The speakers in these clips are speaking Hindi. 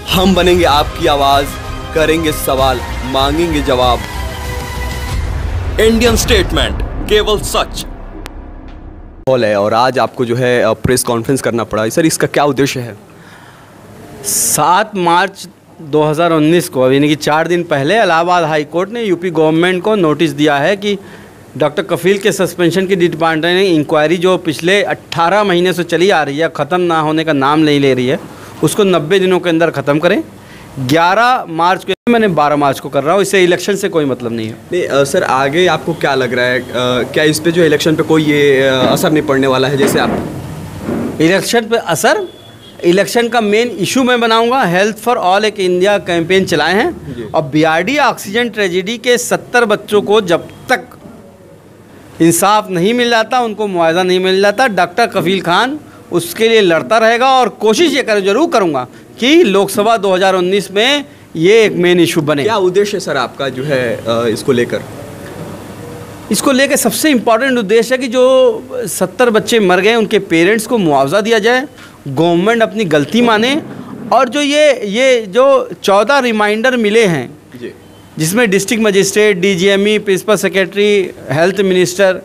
हम बनेंगे आपकी आवाज, करेंगे सवाल, मांगेंगे जवाब। इंडियन स्टेटमेंट, केवल सच। है और आज आपको जो है प्रेस कॉन्फ्रेंस करना पड़ा सर, इसका क्या उद्देश्य है? 7 मार्च 2019 को, यानी कि 4 दिन पहले इलाहाबाद हाई कोर्ट ने यूपी गवर्नमेंट को नोटिस दिया है कि डॉक्टर कफील के सस्पेंशन की डिपार्टमेंट इंक्वायरी जो पिछले 18 महीने से चली आ रही है, ख़त्म ना होने का नाम नहीं ले रही है, उसको 90 दिनों के अंदर ख़त्म करें। 11 मार्च को, मैंने 12 मार्च को कर रहा हूँ, इससे इलेक्शन से कोई मतलब नहीं है। नहीं सर, आगे आपको क्या लग रहा है, क्या इस पे जो इलेक्शन पे कोई ये असर नहीं पड़ने वाला है? जैसे आप इलेक्शन पे असर, इलेक्शन का मेन इशू मैं बनाऊंगा। हेल्थ फॉर ऑल एक इंडिया कैंपेन चलाए हैं और बीआरडी ऑक्सीजन ट्रेजेडी के 70 बच्चों को जब तक इंसाफ नहीं मिल जाता, उनको मुआवजा नहीं मिल जाता, डॉक्टर कफील खान उसके लिए लड़ता रहेगा और कोशिश ये जरूर करूंगा कि लोकसभा 2019 में ये एक मेन इशू बने। क्या उद्देश्य है सर आपका जो है इसको लेकर? इसको लेकर सबसे इम्पॉर्टेंट उद्देश्य है कि जो 70 बच्चे मर गए उनके पेरेंट्स को मुआवजा दिया जाए, गवर्नमेंट अपनी गलती माने, और जो ये जो 14 रिमाइंडर मिले हैं जी, जिसमें district magistrate, DGME, principal secretary, health minister,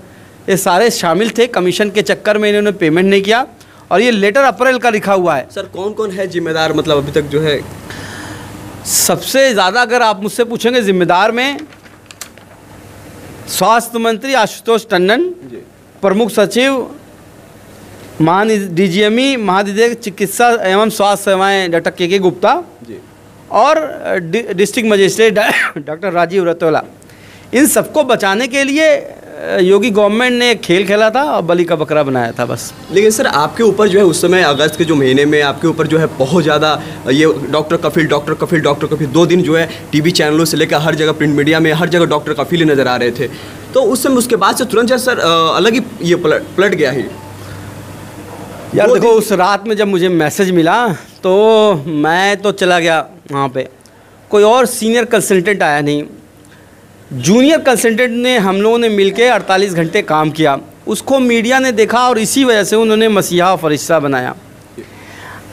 ये सारे शामिल थे। कमीशन के चक्कर में इन्होंने पेमेंट नहीं किया और ये लेटर अप्रैल का लिखा हुआ है। सर कौन कौन है जिम्मेदार, मतलब अभी तक जो है? सबसे ज़्यादा अगर आप मुझसे पूछेंगे जिम्मेदार में स्वास्थ्य मंत्री आशुतोष टंडन, प्रमुख सचिव डीजीएमई महानिदेशक चिकित्सा एवं स्वास्थ्य सेवाएं डॉक्टर के गुप्ता जी, और डिस्ट्रिक्ट मजिस्ट्रेट डॉक्टर राजीव रतोला। इन सबको बचाने के लिए योगी गवर्नमेंट ने एक खेल खेला था और बलि का बकरा बनाया था बस। लेकिन सर आपके ऊपर जो है उस समय अगस्त के जो महीने में आपके ऊपर जो है बहुत ज़्यादा ये डॉक्टर कफील 2 दिन जो है टीवी चैनलों से लेकर हर जगह, प्रिंट मीडिया में हर जगह डॉक्टर कफील ही नज़र आ रहे थे। तो उस समय उसके बाद से तुरंत सर अलग ही ये पलट गया ही। यार देखो, उस रात में जब मुझे मैसेज मिला तो मैं तो चला गया वहाँ पे, कोई और सीनियर कंसल्टेंट आया नहीं। जूनियर कंसल्टेंट ने, हम लोगों ने मिलके 48 घंटे काम किया, उसको मीडिया ने देखा और इसी वजह से उन्होंने मसीहा फरिश्ता बनाया।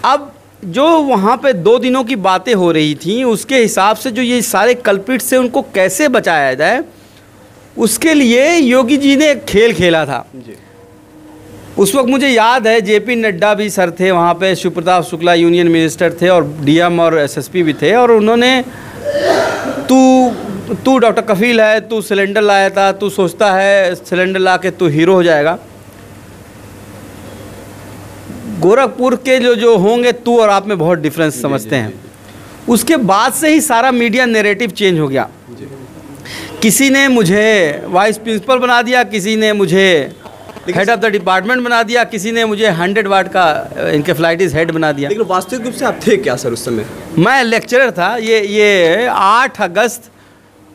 अब जो वहाँ पे 2 दिनों की बातें हो रही थी, उसके हिसाब से जो ये सारे कल्प्रिट से उनको कैसे बचाया जाए, उसके लिए योगी जी ने एक खेल खेला था। उस वक्त मुझे याद है जेपी नड्डा भी सर थे वहाँ पे, शिवप्रताप शुक्ला यूनियन मिनिस्टर थे और डीएम और एसएसपी भी थे, और उन्होंने तू डॉक्टर कफील है, तू सिलेंडर लाया था, तू सोचता है सिलेंडर ला के तू हीरो हो जाएगा। गोरखपुर के जो होंगे तू और आप में बहुत डिफरेंस समझते हैं। उसके बाद से ही सारा मीडिया नैरेटिव चेंज हो गया। किसी ने मुझे वाइस प्रिंसिपल बना दिया, किसी ने मुझे हेड ऑफ द डिपार्टमेंट बना दिया, किसी ने मुझे 100 वाट का इनकेफ्लाइटिस हेड बना दिया। लेकिन वास्तविक रूप से आप थे क्या सर उस समय? मैं लेक्चरर था। ये 8 अगस्त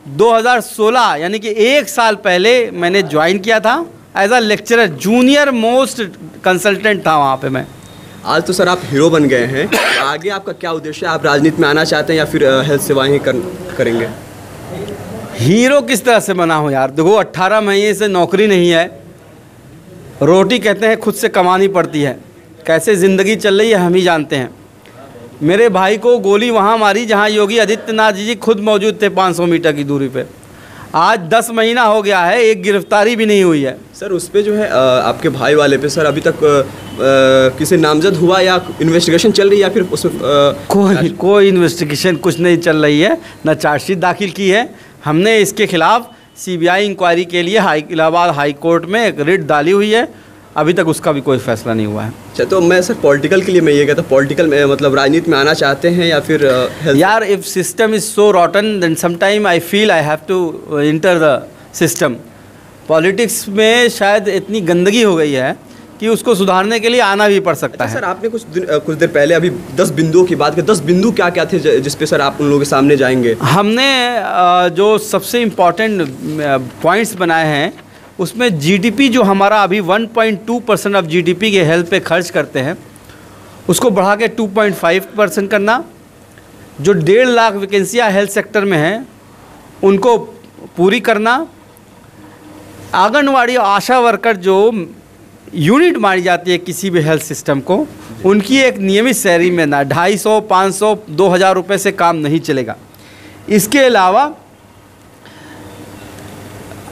2016 यानी कि 1 साल पहले मैंने ज्वाइन किया था as a lecturer, junior most consultant था वहाँ पे मैं। आज तो सर आप हीरो बन गए हैं, तो आगे आपका क्या उद्देश्य है? आप राजनीति में आना चाहते हैं या फिर हेल्थ सेवाएं ही करेंगे? हीरो किस तरह से बना हूँ यार? देखो, 18 महीने से नौकरी नहीं है, रोटी कहते हैं खुद से कमानी पड़ती है। कैसे ज़िंदगी चल रही है हम ही जानते हैं। मेरे भाई को गोली वहाँ मारी जहाँ योगी आदित्यनाथ जी खुद मौजूद थे 500 मीटर की दूरी पे। आज 10 महीना हो गया है, एक गिरफ्तारी भी नहीं हुई है। सर उस पर जो है आपके भाई वाले पे सर अभी तक किसी नामजद हुआ या इन्वेस्टिगेशन चल रही है या फिर उसमें कोई इन्वेस्टिगेशन कुछ नहीं चल रही है, न चार्जशीट दाखिल की है। हमने इसके खिलाफ सीबीआई इंक्वायरी के लिए इलाहाबाद हाई कोर्ट में एक रिट डाली हुई है, अभी तक उसका भी कोई फैसला नहीं हुआ है। अच्छा, तो मैं सर पॉलिटिकल के लिए मैं ये कहता हूँ, पॉलिटिकल में मतलब राजनीति में आना चाहते हैं या फिर यार, if system is so rotten then sometime I feel I have to enter the system. Politics में शायद इतनी गंदगी हो गई है कि उसको सुधारने के लिए आना भी पड़ सकता है। सर आपने कुछ देर पहले अभी 10 बिंदुओं की बात की, 10 बिंदु क्या क्या थे जिस पे सर आप उन लोगों के सामने जाएंगे? हमने जो सबसे इम्पॉर्टेंट पॉइंट्स बनाए हैं उसमें जीडीपी जो हमारा अभी 1.2% ऑफ जीडीपी के हेल्थ पे खर्च करते हैं उसको बढ़ा के 2.5% करना। जो 1.5 लाख वैकेंसियाँ हेल्थ सेक्टर में हैं उनको पूरी करना। आंगनवाड़ी आशा वर्कर जो यूनिट मानी जाती है किसी भी हेल्थ सिस्टम को, उनकी एक नियमित सैलरी में ना 250, 500, 2000 रुपये से काम नहीं चलेगा। इसके अलावा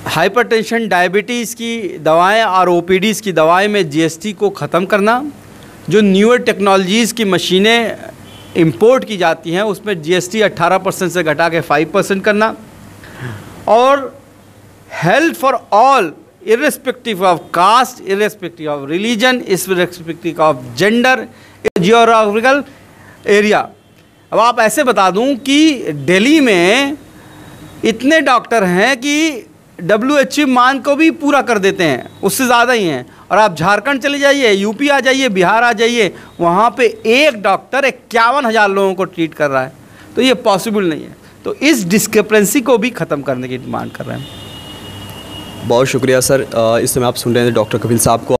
हाइपरटेंशन, डायबिटीज़ की दवाएं और ओपीडीज़ की दवाएं में जीएसटी को ख़त्म करना, जो न्यूअर टेक्नोलॉजीज़ की मशीनें इंपोर्ट की जाती हैं उसमें जीएसटी 18% से घटा के 5% करना, और health for all irrespective of caste, irrespective of religion, irrespective of gender, geographical area। अब आप ऐसे बता दूं कि दिल्ली में इतने डॉक्टर हैं कि WHO मान को भी पूरा कर देते हैं, उससे ज़्यादा ही हैं। और आप झारखंड चले जाइए, यूपी आ जाइए, बिहार आ जाइए, वहाँ पे एक डॉक्टर 51,000 लोगों को ट्रीट कर रहा है। तो ये पॉसिबल नहीं है। तो इस डिस्क्रिपेंसी को भी ख़त्म करने की डिमांड कर रहे हैं। बहुत शुक्रिया सर। इस समय आप सुन रहे हैं डॉक्टर कपिल साहब को।